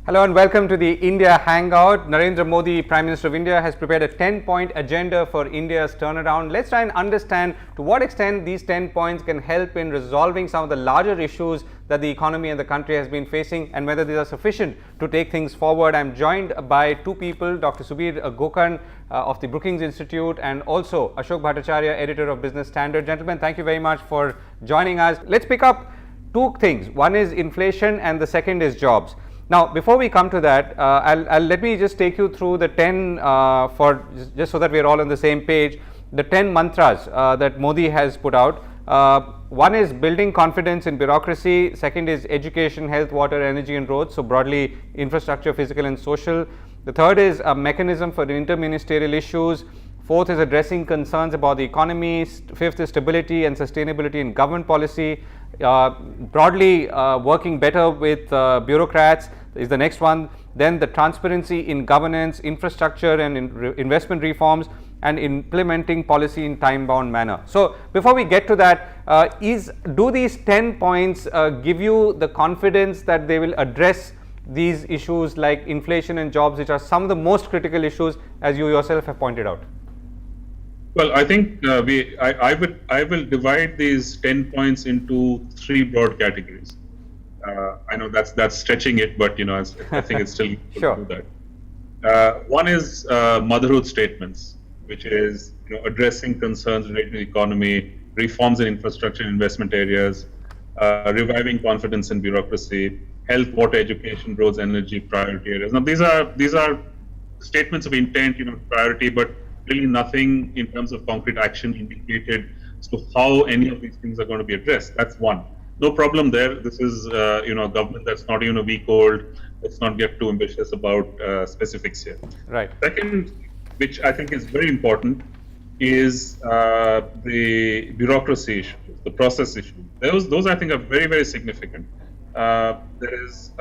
Hello and welcome to the India Hangout. Narendra Modi, Prime Minister of India, has prepared a 10-point agenda for India's turnaround. Let's try and understand to what extent these 10 points can help in resolving some of the larger issues that the economy and the country has been facing and whether these are sufficient to take things forward. I'm joined by two people, Dr. Subir Gokarn of the Brookings Institute and also Ashok Bhattacharya, editor of Business Standard. Gentlemen, thank you very much for joining us. Let's pick up two things. One is inflation and the second is jobs. Now, before we come to that, let me just take you through the 10 just so that we are all on the same page. The 10 mantras that Modi has put out. One is building confidence in bureaucracy. Second is education, health, water, energy, and roads. So broadly, infrastructure, physical, and social. The third is a mechanism for interministerial issues. Fourth is addressing concerns about the economy. Fifth is stability and sustainability in government policy. Broadly working better with bureaucrats is the next one. Then the transparency in governance, infrastructure and investment reforms, and implementing policy in time-bound manner. So before we get to that, do these 10 points give you the confidence that they will address these issues like inflation and jobs, which are some of the most critical issues, as you yourself have pointed out? Well, I think I will divide these 10 points into three broad categories. I know that's stretching it, but I think it's still sure. To do that. One is motherhood statements, which is addressing concerns related to the economy, reforms in infrastructure and investment areas, reviving confidence in bureaucracy, health, water, education, roads, energy, priority areas. Now these are statements of intent, priority, but really nothing in terms of concrete action indicated as to how any of these things are going to be addressed. That's one. No problem there. This is a government that's not even a week old. Let's not get too ambitious about specifics here. Right. Second, which I think is very important, is the bureaucracy issue, the process issue. Those I think are very, very significant. There is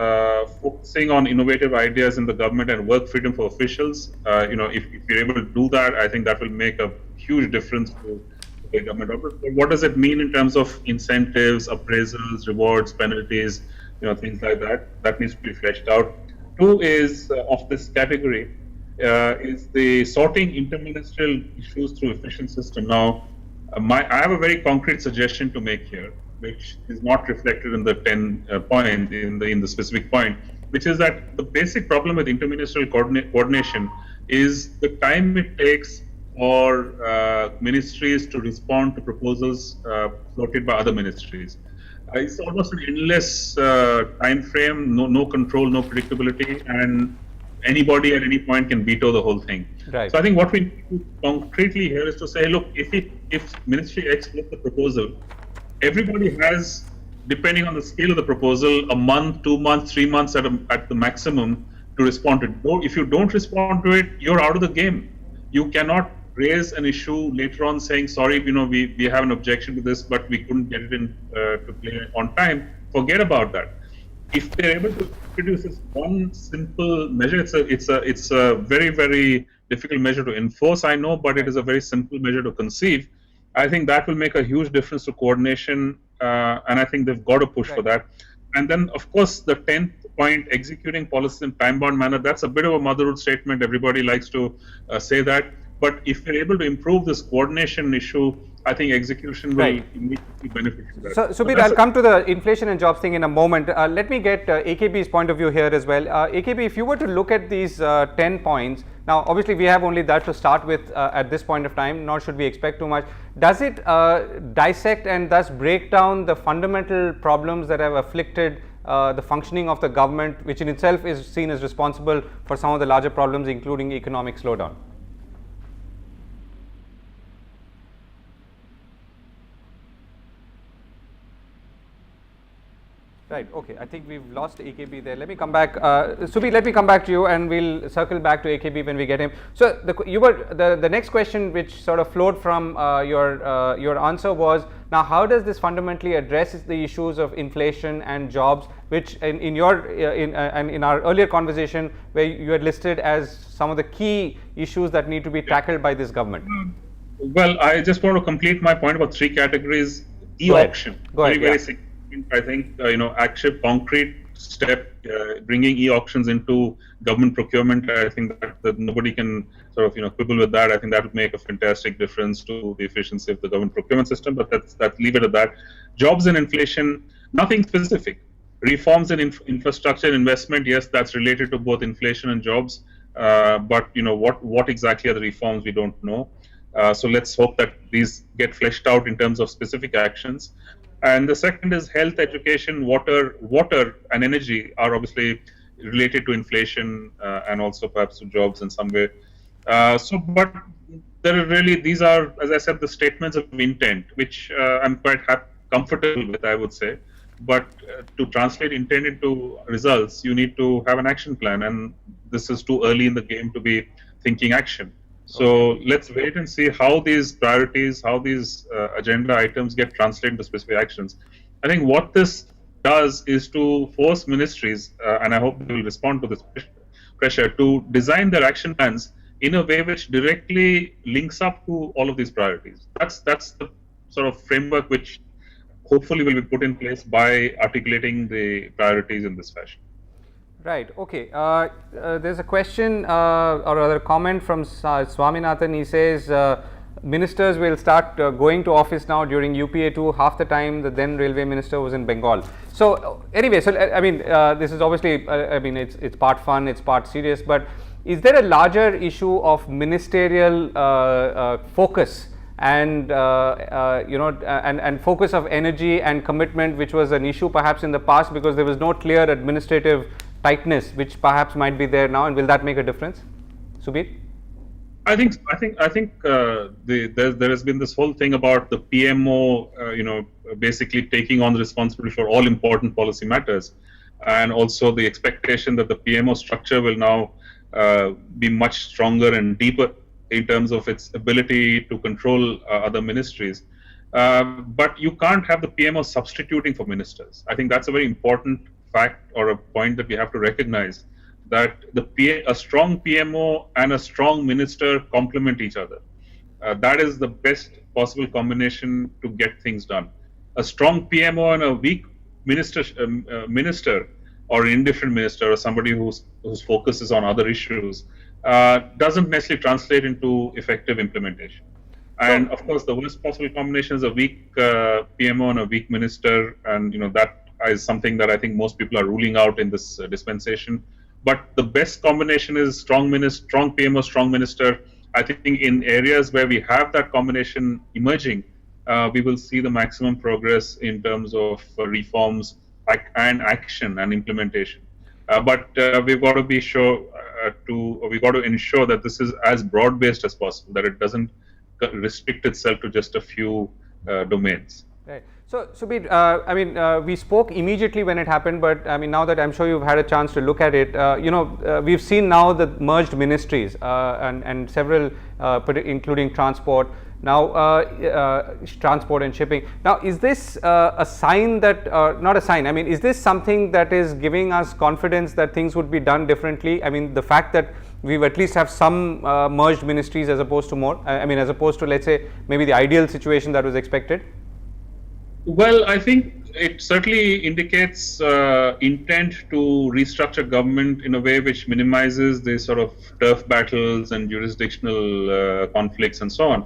focusing on innovative ideas in the government and work freedom for officials. If you're able to do that, I think that will make a huge difference to the government. But what does it mean in terms of incentives, appraisals, rewards, penalties, things like that? That needs to be fleshed out. Two is of this category is the sorting interministerial issues through efficient system. Now, I have a very concrete suggestion to make here, which is not reflected in the 10 point in the specific point, which is that the basic problem with interministerial coordination is the time it takes for ministries to respond to proposals floated by other ministries. It's almost an endless time frame, no control, no predictability, and anybody at any point can veto the whole thing. Right. So I think what we need to concretely here is to say, look, if Ministry X gets the proposal, everybody has, depending on the scale of the proposal, a month, 2 months, 3 months at the maximum to respond to it. If you don't respond to it, you're out of the game. You cannot raise an issue later on saying, sorry, we have an objection to this, but we couldn't get it in to play on time. Forget about that. If they're able to introduce this one simple measure, it's a very, very difficult measure to enforce, I know, but it is a very simple measure to conceive. I think that will make a huge difference to coordination, and I think they've got to push for that. And then, of course, the 10th point, executing policies in time-bound manner, that's a bit of a motherhood statement. Everybody likes to say that. But if we're able to improve this coordination issue, I think execution will immediately benefit from that. So, Subir, I'll come to the inflation and jobs thing in a moment. Let me get AKB's point of view here as well. AKB, if you were to look at these 10 points, now obviously we have only that to start with at this point of time, nor should we expect too much. Does it dissect and thus break down the fundamental problems that have afflicted the functioning of the government, which in itself is seen as responsible for some of the larger problems, including economic slowdown? Right. Okay. I think we've lost AKB there. Let me come back. Subir, let me come back to you, and we'll circle back to AKB when we get him. So the next question, which sort of flowed from your answer, was now how does this fundamentally address the issues of inflation and jobs, which in our earlier conversation where you had listed as some of the key issues that need to be tackled by this government. Well, I just want to complete my point about three categories. E-auction. Go ahead. Very significant, I think, active, concrete step, bringing e-auctions into government procurement. I think that nobody can sort of quibble with that. I think that would make a fantastic difference to the efficiency of the government procurement system. But that's leave it at that. Jobs and inflation, nothing specific. Reforms in infrastructure investment, yes, that's related to both inflation and jobs. But what exactly are the reforms? We don't know. So let's hope that these get fleshed out in terms of specific actions. And the second is health, education, water and energy are obviously related to inflation and also perhaps to jobs in some way. But there are really, these are, as I said, the statements of intent, which I'm quite comfortable with, I would say. But to translate intent into results, you need to have an action plan, and this is too early in the game to be thinking action. So let's wait and see how these priorities, how these agenda items get translated into specific actions. I think what this does is to force ministries, and I hope they will respond to this pressure, to design their action plans in a way which directly links up to all of these priorities. That's the sort of framework which hopefully will be put in place by articulating the priorities in this fashion. Right. Okay. There's a question or rather comment from Swaminathan. He says ministers will start going to office now during UPA 2. Half the time the then railway minister was in Bengal. So anyway, so I mean, this is obviously, I mean, it's part fun, it's part serious. But is there a larger issue of ministerial focus and and focus of energy and commitment, which was an issue perhaps in the past because there was no clear administrative tightness, which perhaps might be there now, and will that make a difference, Subir? I think there has been this whole thing about the PMO, basically taking on the responsibility for all important policy matters, and also the expectation that the PMO structure will now be much stronger and deeper in terms of its ability to control other ministries. But you can't have the PMO substituting for ministers. I think that's a very important fact or a point that we have to recognize, that a strong PMO and a strong minister complement each other. That is the best possible combination to get things done. A strong PMO and a weak minister or an indifferent minister or somebody whose focus is on other issues doesn't necessarily translate into effective implementation. And of course, the worst possible combination is a weak PMO and a weak minister, and that is something that I think most people are ruling out in this dispensation. But the best combination is strong PMO, strong minister. I think in areas where we have that combination emerging, we will see the maximum progress in terms of reforms and action and implementation. But we've got to be sure we've got to ensure that this is as broad-based as possible, that it doesn't restrict itself to just a few domains. Right. So, Subir, I mean, we spoke immediately when it happened, but I mean, now that I'm sure you've had a chance to look at it, we've seen now the merged ministries and several, including transport, now transport and shipping. Now, is this a sign that, not a sign, I mean, is this something that is giving us confidence that things would be done differently? I mean, the fact that we at least have some merged ministries as opposed to more, I mean, as opposed to, let's say, maybe the ideal situation that was expected? Well, I think it certainly indicates intent to restructure government in a way which minimizes the sort of turf battles and jurisdictional conflicts and so on.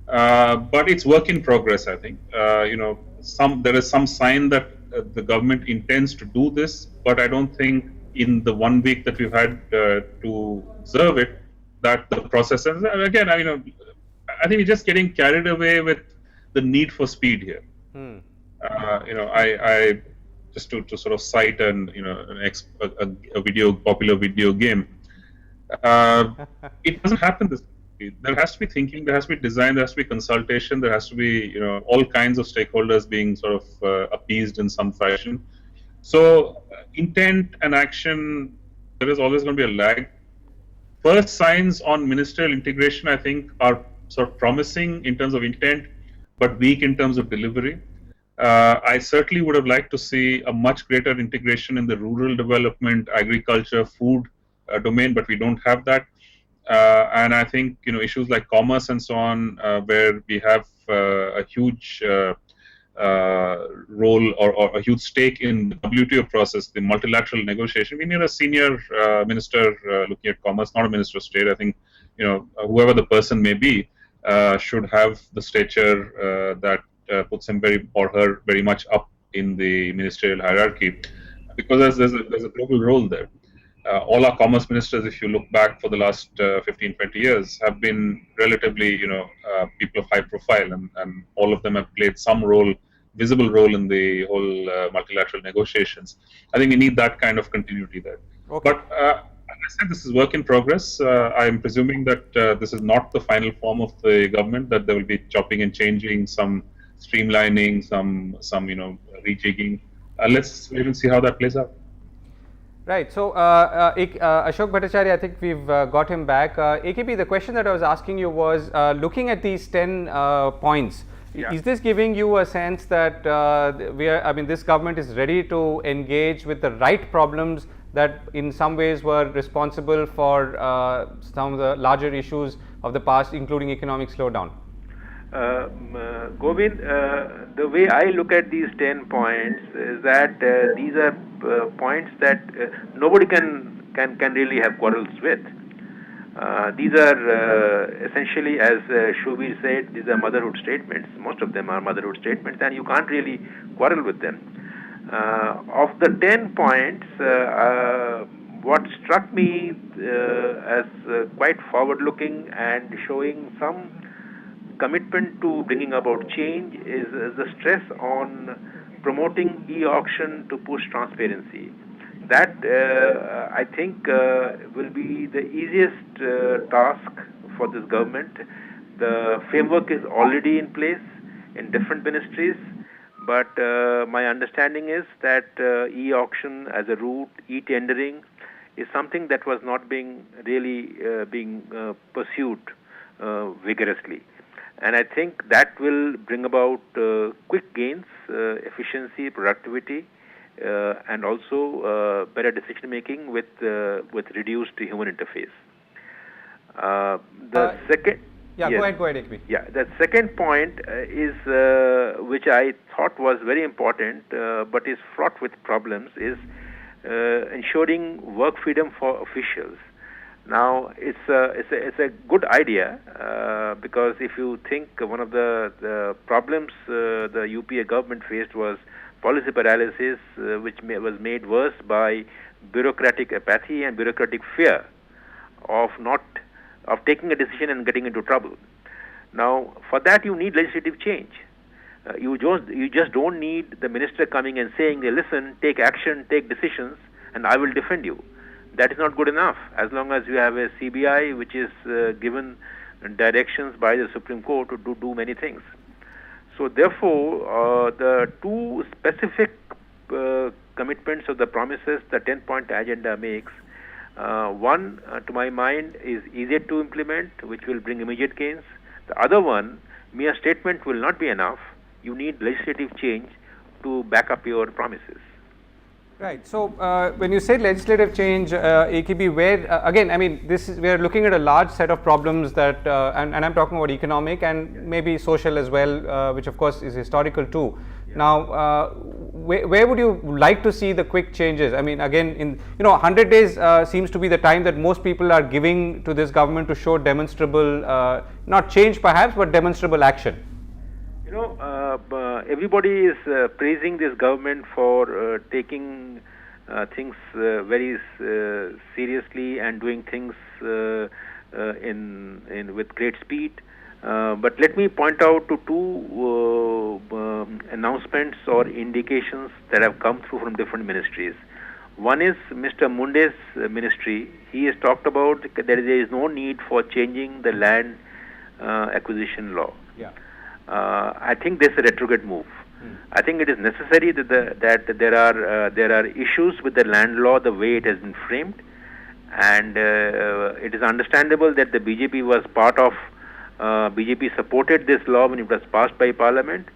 But it's work in progress, I think. There is some sign that the government intends to do this, but I don't think in the 1 week that we've had to observe it, that the process, and again, I think we're just getting carried away with the need for speed here. I just to sort of cite a popular video game. It doesn't happen this way. There has to be thinking, there has to be design, there has to be consultation, there has to be all kinds of stakeholders being sort of appeased in some fashion. So intent and action, there is always going to be a lag. First signs on ministerial integration, I think, are sort of promising in terms of intent, but weak in terms of delivery. I certainly would have liked to see a much greater integration in the rural development, agriculture, food domain, but we don't have that. And I think issues like commerce and so on, where we have a huge role or a huge stake in the WTO process, the multilateral negotiation. We need a senior minister looking at commerce, not a minister of state. I think whoever the person may be should have the stature that puts him or her very much up in the ministerial hierarchy, because there's a global role there. All our commerce ministers, if you look back for the last 15, 20 years, have been relatively, people of high profile, and all of them have played some role, visible role in the whole multilateral negotiations. I think we need that kind of continuity there. Okay. But as I said, this is work in progress. I am presuming that this is not the final form of the government, that there will be chopping and changing, some streamlining, some rejigging. Let's wait and see how that plays out. Right. So, Ashok Bhattacharya, I think we've got him back. AKB, the question that I was asking you was, looking at these 10 points, is this giving you a sense that this government is ready to engage with the right problems that in some ways were responsible for some of the larger issues of the past, including economic slowdown? Govind, the way I look at these 10 points is that these are points that nobody can really have quarrels with. These are essentially, as Subir said, these are motherhood statements. Most of them are motherhood statements, and you can't really quarrel with them. Of the 10 points, what struck me as quite forward-looking and showing some commitment to bringing about change is the stress on promoting e-auction to push transparency. That I think will be the easiest task for this government. The framework is already in place in different ministries, but my understanding is that e-auction as a route, e-tendering, is something that was not being pursued vigorously. And I think that will bring about quick gains, efficiency, productivity, and also better decision making with reduced human interface. The second. Yeah, yes, go ahead, AKB. Yeah, the second point is which I thought was very important, but is fraught with problems, is ensuring work freedom for officials. Now, it's a good idea because if you think one of the problems the UPA government faced was policy paralysis, which was made worse by bureaucratic apathy and bureaucratic fear of taking a decision and getting into trouble. Now, for that you need legislative change. You just don't need the minister coming and saying, "Listen, take action, take decisions, and I will defend you." That is not good enough. As long as you have a CBI which is given directions by the Supreme Court to do many things. So therefore, the two specific commitments of the promises the 10-point agenda makes, one to my mind is easier to implement, which will bring immediate gains. The other one, mere statement will not be enough. You need legislative change to back up your promises. Right. So, when you say legislative change, AKB, where again, I mean, we are looking at a large set of problems that, and I'm talking about economic and maybe social as well, which of course is historical too. Yeah. Now, where would you like to see the quick changes? I mean, again, 100 days seems to be the time that most people are giving to this government to show demonstrable, not change perhaps, but demonstrable action. Everybody is praising this government for taking things very seriously and doing things with great speed. But let me point out to two announcements or indications that have come through from different ministries. One is Mr. Munde's ministry. He has talked about that there is no need for changing the land acquisition law. Yeah. I think this is a retrograde move. I think it is necessary that there are issues with the land law the way it has been framed, and it is understandable that the BJP was part of BJP supported this law when it was passed by Parliament,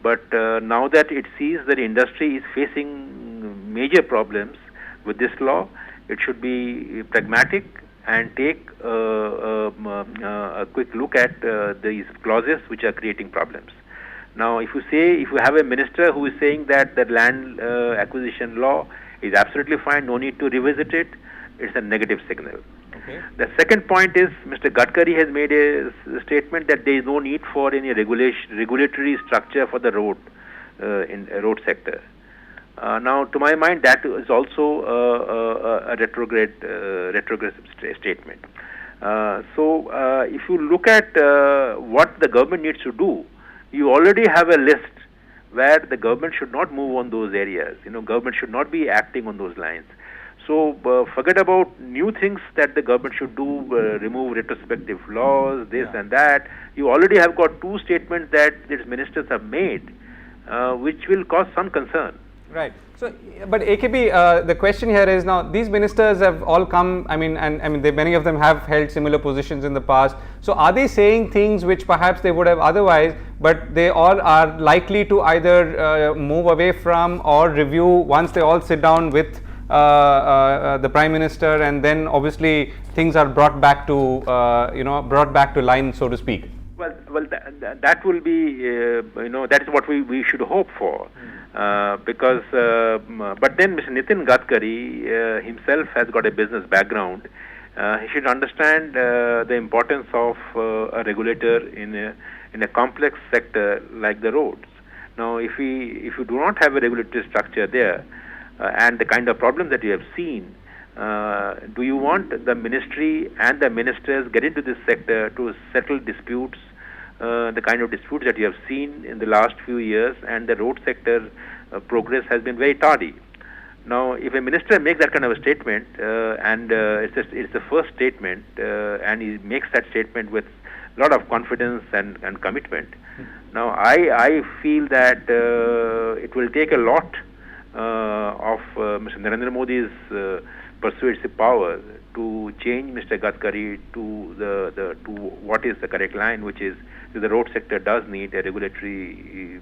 but now that it sees that industry is facing major problems with this law, it should be pragmatic and take a quick look at these clauses which are creating problems. Now, if you have a minister who is saying that the land acquisition law is absolutely fine, no need to revisit it, it's a negative signal. Okay. The second point is Mr. Gadkari has made a statement that there is no need for any regulatory structure for the road in road sector. Now, to my mind, that is also a retrogressive statement. So, if you look at what the government needs to do, you already have a list where the government should not move on those areas. Government should not be acting on those lines. So forget about new things that the government should do, remove retrospective laws, this and that. You already have got two statements that these ministers have made, which will cause some concern. Right. So, but AKB, the question here is now these ministers have all come. Many of them have held similar positions in the past. So, are they saying things which perhaps they would have otherwise, but they all are likely to either move away from or review once they all sit down with the Prime Minister, and then obviously things are brought back to line, so to speak. Well, that will be that is what we should hope for, because but then Mr. Nitin Gadkari himself has got a business background. He should understand the importance of a regulator in a complex sector like the roads. Now, if you do not have a regulatory structure there, and the kind of problem that you have seen, do you want the ministry and the ministers get into this sector to settle disputes, the kind of disputes that you have seen in the last few years, and the road sector progress has been very tardy. Now, if a minister makes that kind of a statement, and it's the first statement, and he makes that statement with a lot of confidence and commitment, now I feel that it will take a lot of Mr. Narendra Modi's persuasive power to change Mr. Gadkari to what is the correct line, which is the road sector does need a regulatory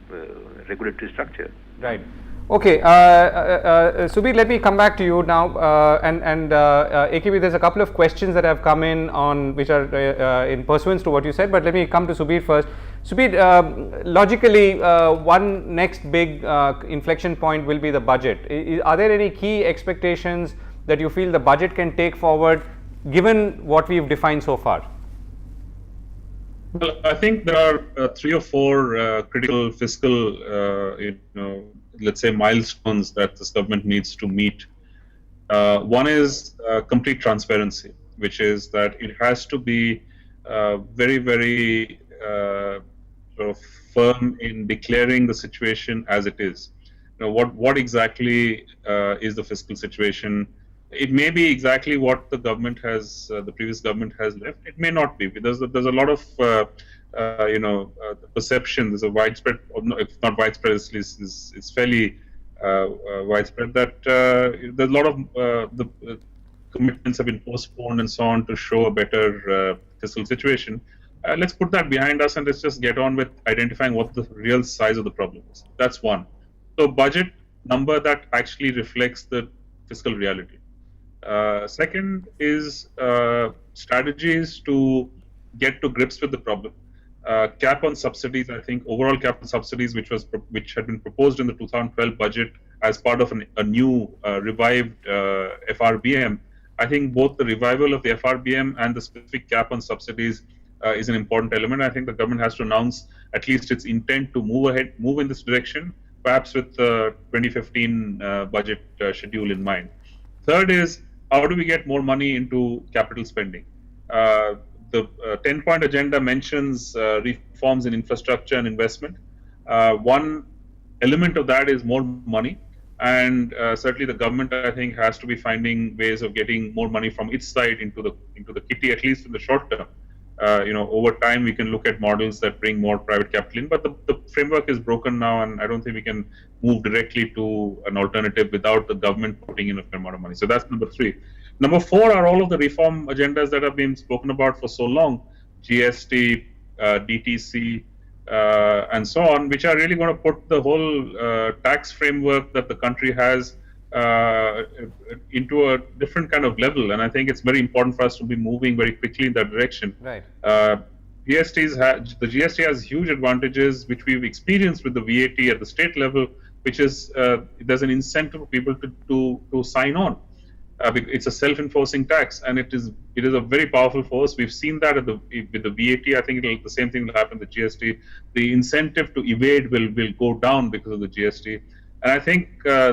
structure. Right. Okay, Subir, let me come back to you now, AKB, there's a couple of questions that have come in on which are in pursuance to what you said, but let me come to Subir first. Subir, logically, one next big inflection point will be the budget. Are there any key expectations that you feel the budget can take forward, given what we've defined so far? Well, I think there are 3 or 4 critical fiscal, let's say, milestones that this government needs to meet. One is complete transparency, which is that it has to be very, very sort of firm in declaring the situation as it is. What exactly is the fiscal situation? It may be exactly what the government has, the previous government has left. It may not be, because there's a lot of perception. There's a widespread, if not widespread, it's fairly widespread that there's a lot of the commitments have been postponed and so on to show a better fiscal situation. Let's put that behind us and let's just get on with identifying what the real size of the problem is. That's one. So, budget number that actually reflects the fiscal reality. Second is strategies to get to grips with the problem. Cap on subsidies, I think overall cap on subsidies, which had been proposed in the 2012 budget as part of a new revived FRBM. I think both the revival of the FRBM and the specific cap on subsidies is an important element. I think the government has to announce at least its intent to move in this direction, perhaps with the 2015 budget schedule in mind. Third is, how do we get more money into capital spending? The 10-point agenda mentions reforms in infrastructure and investment. One element of that is more money, and certainly the government, I think, has to be finding ways of getting more money from its side into the kitty, at least in the short term. Over time we can look at models that bring more private capital in, but the framework is broken now, and I don't think we can move directly to an alternative without the government putting in a fair amount of money. So that's number 3. Number 4 are all of the reform agendas that have been spoken about for so long, GST, DTC, and so on, which are really going to put the whole tax framework that the country has into a different kind of level. And I think it's very important for us to be moving very quickly in that direction. Right. the GST has huge advantages which we've experienced with the VAT at the state level, which is there's an incentive for people to sign on. It's a self-enforcing tax, and it is a very powerful force. We've seen that with the VAT. I think the same thing will happen with GST. The incentive to evade will go down because of the GST, and I think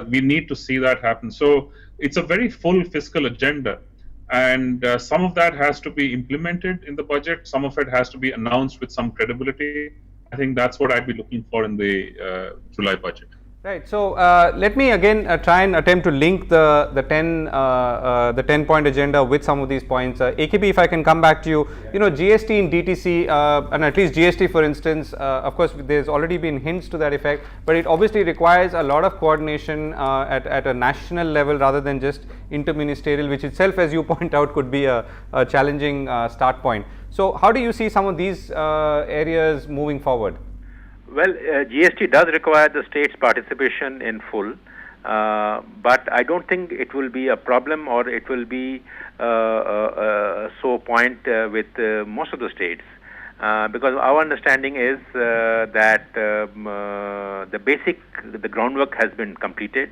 we need to see that happen. So it's a very full fiscal agenda, and some of that has to be implemented in the budget. Some of it has to be announced with some credibility. I think that's what I'd be looking for in the July budget. Right. So let me again try and attempt to link the 10-point agenda with some of these points. AKB, if I can come back to you, GST in DTC and at least GST, for instance, of course, there's already been hints to that effect, but it obviously requires a lot of coordination at a national level rather than just interministerial, which itself, as you point out, could be a challenging start point. So how do you see some of these areas moving forward? Well, GST does require the state's participation in full, but I don't think it will be a problem, or it will be so point with most of the states, because our understanding is that the groundwork has been completed.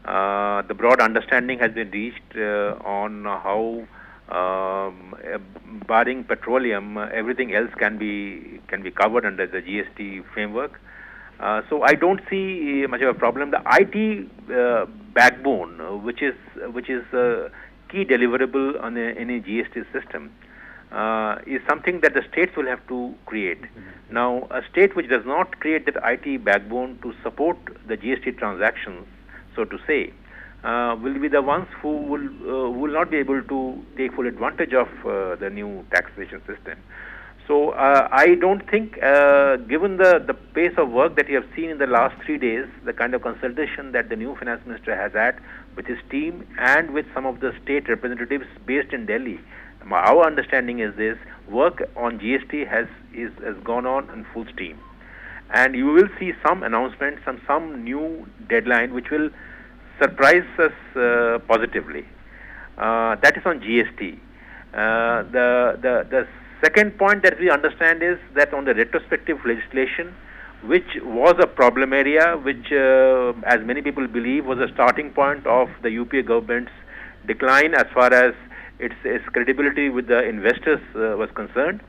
The broad understanding has been reached on how, barring petroleum, everything else can be covered under the GST framework. So I don't see much of a problem. The IT backbone, which is a key deliverable on any GST system, is something that the states will have to create. Now, a state which does not create that IT backbone to support the GST transactions, so to say, will be the ones who will not be able to take full advantage of the new taxation system. So I don't think, given the pace of work that you have seen in the last 3 days, the kind of consultation that the new finance minister has had with his team and with some of the state representatives based in Delhi, our understanding is this: work on GST has gone on in full steam, and you will see some announcements and some new deadline which will surprise us positively. That is on GST. The second point that we understand is that on the retrospective legislation, which was a problem area, which, as many people believe, was a starting point of the UPA government's decline as far as its credibility with the investors was concerned,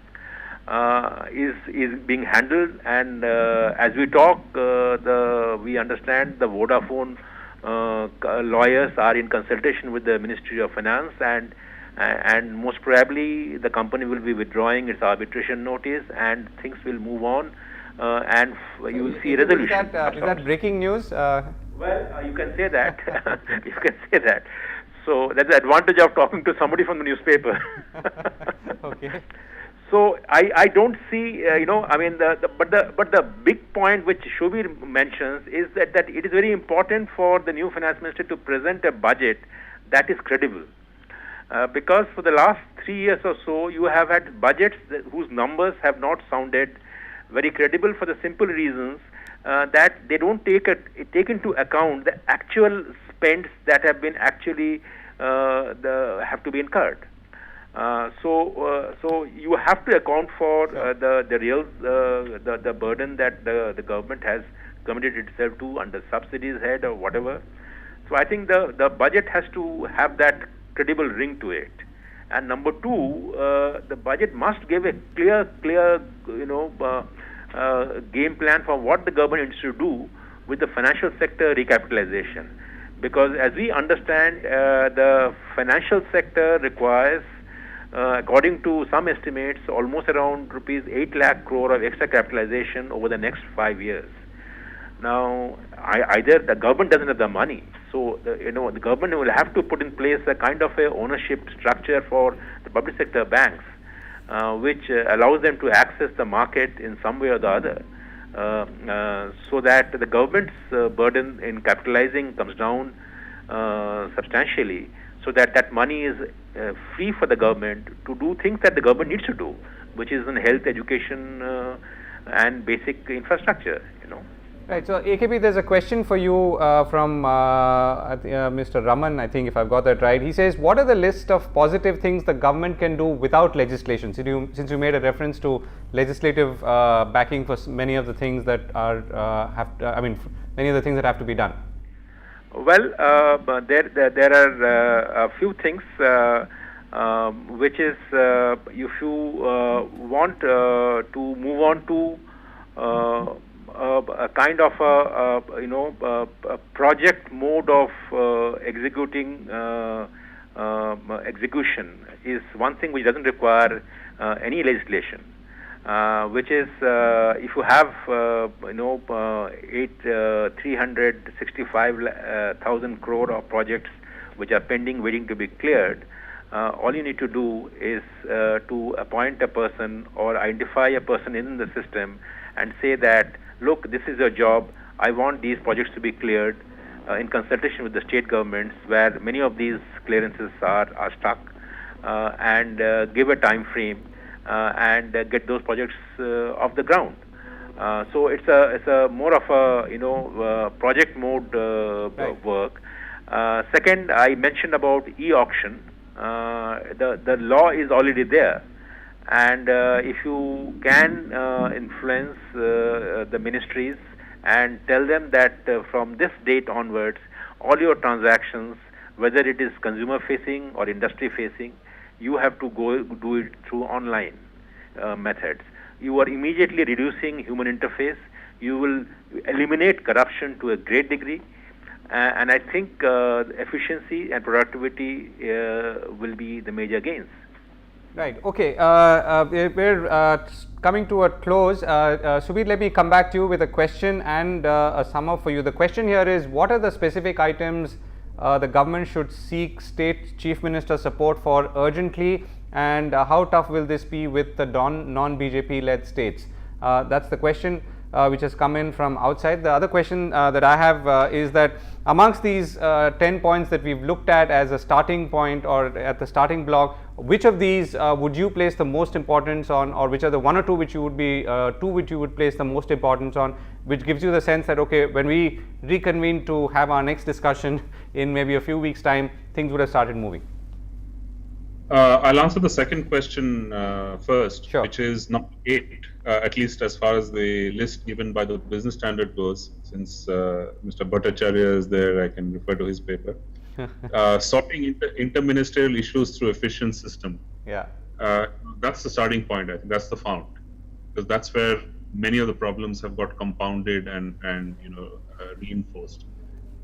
is being handled. And as we talk, we understand the Vodafone lawyers are in consultation with the Ministry of Finance, and most probably the company will be withdrawing its arbitration notice, and things will move on, and you will see resolution. Is that breaking news? Well, you can say that. You can say that. So that's the advantage of talking to somebody from the newspaper. Okay. So I don't see, but the big point which Subir mentions is that it is very important for the new finance minister to present a budget that is credible. Because for the last 3 years or so, you have had budgets whose numbers have not sounded very credible, for the simple reasons that they don't take into account the actual spends that have been actually have to be incurred. So you have to account for the real the burden that the government has committed itself to under subsidies head or whatever. So I think the budget has to have that credible ring to it. And number two, the budget must give a clear game plan for what the government needs to do with the financial sector recapitalization. Because as we understand, the financial sector requires, according to some estimates, almost around rupees 8 lakh crore of extra capitalization over the next 5 years. Now, either the government doesn't have the money, so the government will have to put in place a kind of a ownership structure for the public sector banks, which allows them to access the market in some way or the other, so that the government's burden in capitalizing comes down substantially, so that money is free for the government to do things that the government needs to do, which is in health, education, and basic infrastructure. Right. So, AKP, there's a question for you from Mr. Raman, I think, if I've got that right. He says, what are the list of positive things the government can do without legislation? Since you made a reference to legislative backing for many of the things that are many of the things that have to be done. Well, there are a few things which is if you want to move on to a kind of a project mode of executing execution is one thing which doesn't require any legislation. Which is if you have 365,000 crore of projects which are pending waiting to be cleared, all you need to do is to appoint a person or identify a person in the system and say that, look, this is your job, I want these projects to be cleared in consultation with the state governments where many of these clearances are stuck, and give a time frame and get those projects off the ground. So it's a more of a project mode work. Second, I mentioned about e-auction. The law is already there, and if you can influence the ministries and tell them that from this date onwards, all your transactions, whether it is consumer facing or industry facing, you have to go do it through online methods. You are immediately reducing human interface. You will eliminate corruption to a great degree, and I think efficiency and productivity will be the major gains. Right. Okay. We're coming to a close. Subir, let me come back to you with a question and a sum up for you. The question here is, what are the specific items the government should seek state chief minister support for urgently, and how tough will this be with the non-BJP led states? That's the question which has come in from outside. The other question that I have is that amongst these 10 points that we've looked at as a starting point or at the starting block, which of these would you place the most importance on, or which are the one or two which you would be which you would place the most importance on, which gives you the sense that, okay, when we reconvene to have our next discussion in maybe a few weeks time, things would have started moving? I'll answer the second question first, Sure. which is number 8, at least as far as the list given by the Business Standard goes. Since Mr. Bhattacharya is there, I can refer to his paper. Sorting interministerial issues through efficient system. Yeah. That's the starting point. I think that's the fount, because that's where many of the problems have got compounded and reinforced.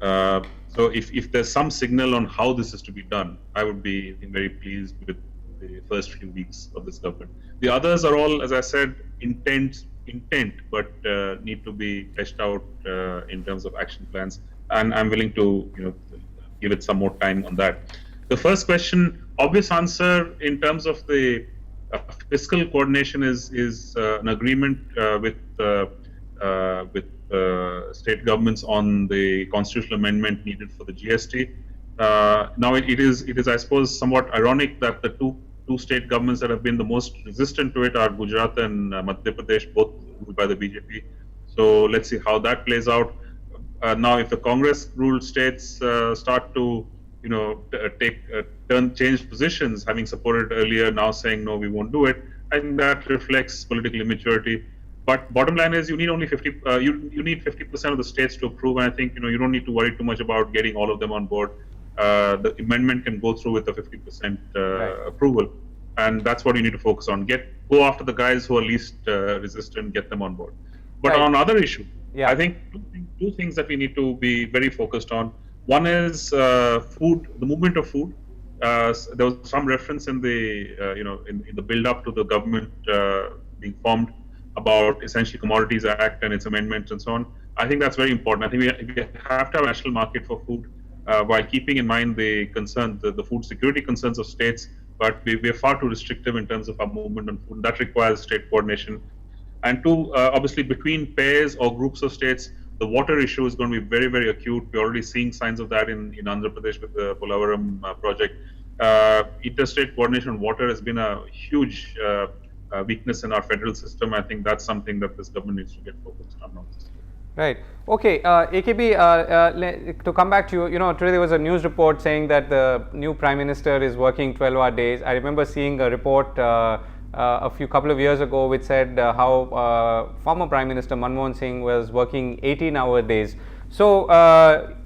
So if there's some signal on how this is to be done, I would be very pleased with the first few weeks of this government. The others are all, as I said, intent, but need to be fleshed out in terms of action plans. And I'm willing to give it some more time on that. The first question, obvious answer in terms of the fiscal coordination is an agreement with state governments on the constitutional amendment needed for the GST. Now it is I suppose somewhat ironic that the two state governments that have been the most resistant to it are Gujarat and Madhya Pradesh, both ruled by the BJP. So let's see how that plays out. Now, if the Congress-ruled states start to change positions, having supported earlier, now saying no, we won't do it, I think that reflects political immaturity. But bottom line is, you need only 50. You need 50% of the states to approve, and I think you don't need to worry too much about getting all of them on board. The amendment can go through with a 50% approval, and that's what you need to focus on. Go after the guys who are least resistant, get them on board. But on other issues, I think two things that we need to be very focused on. One is food, the movement of food. There was some reference in the in the build-up to the government being formed about Essential Commodities Act and its amendments and so on. I think that's very important. I think we have to have a national market for food while keeping in mind the concerns, the food security concerns of states. But we are far too restrictive in terms of our movement on food. That requires state coordination. And two, obviously, between pairs or groups of states, the water issue is going to be very, very acute. We're already seeing signs of that in Andhra Pradesh with the Polavaram project. Interstate coordination on water has been a huge weakness in our federal system. I think that's something that this government needs to get focused on now. Right. Okay. AKB, to come back to you, today there was a news report saying that the new Prime Minister is working 12-hour days. I remember seeing a report a couple of years ago which said how former Prime Minister Manmohan Singh was working 18-hour days. So,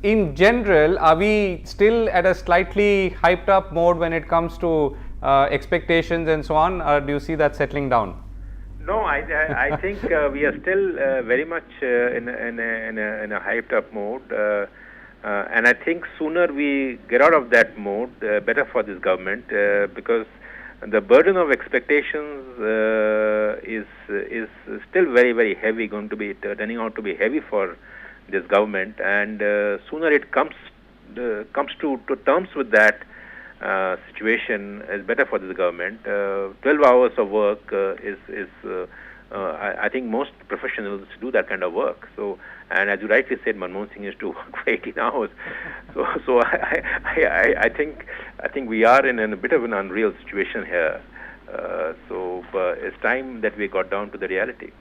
in general, are we still at a slightly hyped up mode when it comes to expectations and so on, or do you see that settling down? No, I think we are still very much in a hyped up mode, and I think sooner we get out of that mode, better for this government, because the burden of expectations is still very heavy, going to be turning out to be heavy for this government, and sooner it comes to terms with that situation is better for this government. 12 hours of work I think most professionals do that kind of work. So, and as you rightly said, Manmohan Singh is to work for 18 hours. So I think we are in a bit of an unreal situation here. So it's time that we got down to the reality.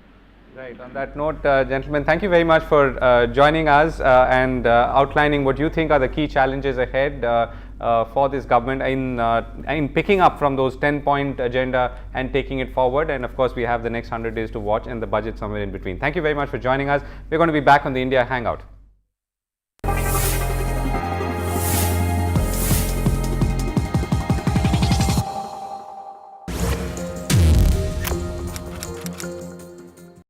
Right. On that note, gentlemen, thank you very much for joining us and outlining what you think are the key challenges ahead for this government in picking up from those 10-point agenda and taking it forward. And of course, we have the next 100 days to watch and the budget somewhere in between. Thank you very much for joining us. We're going to be back on the India Hangout.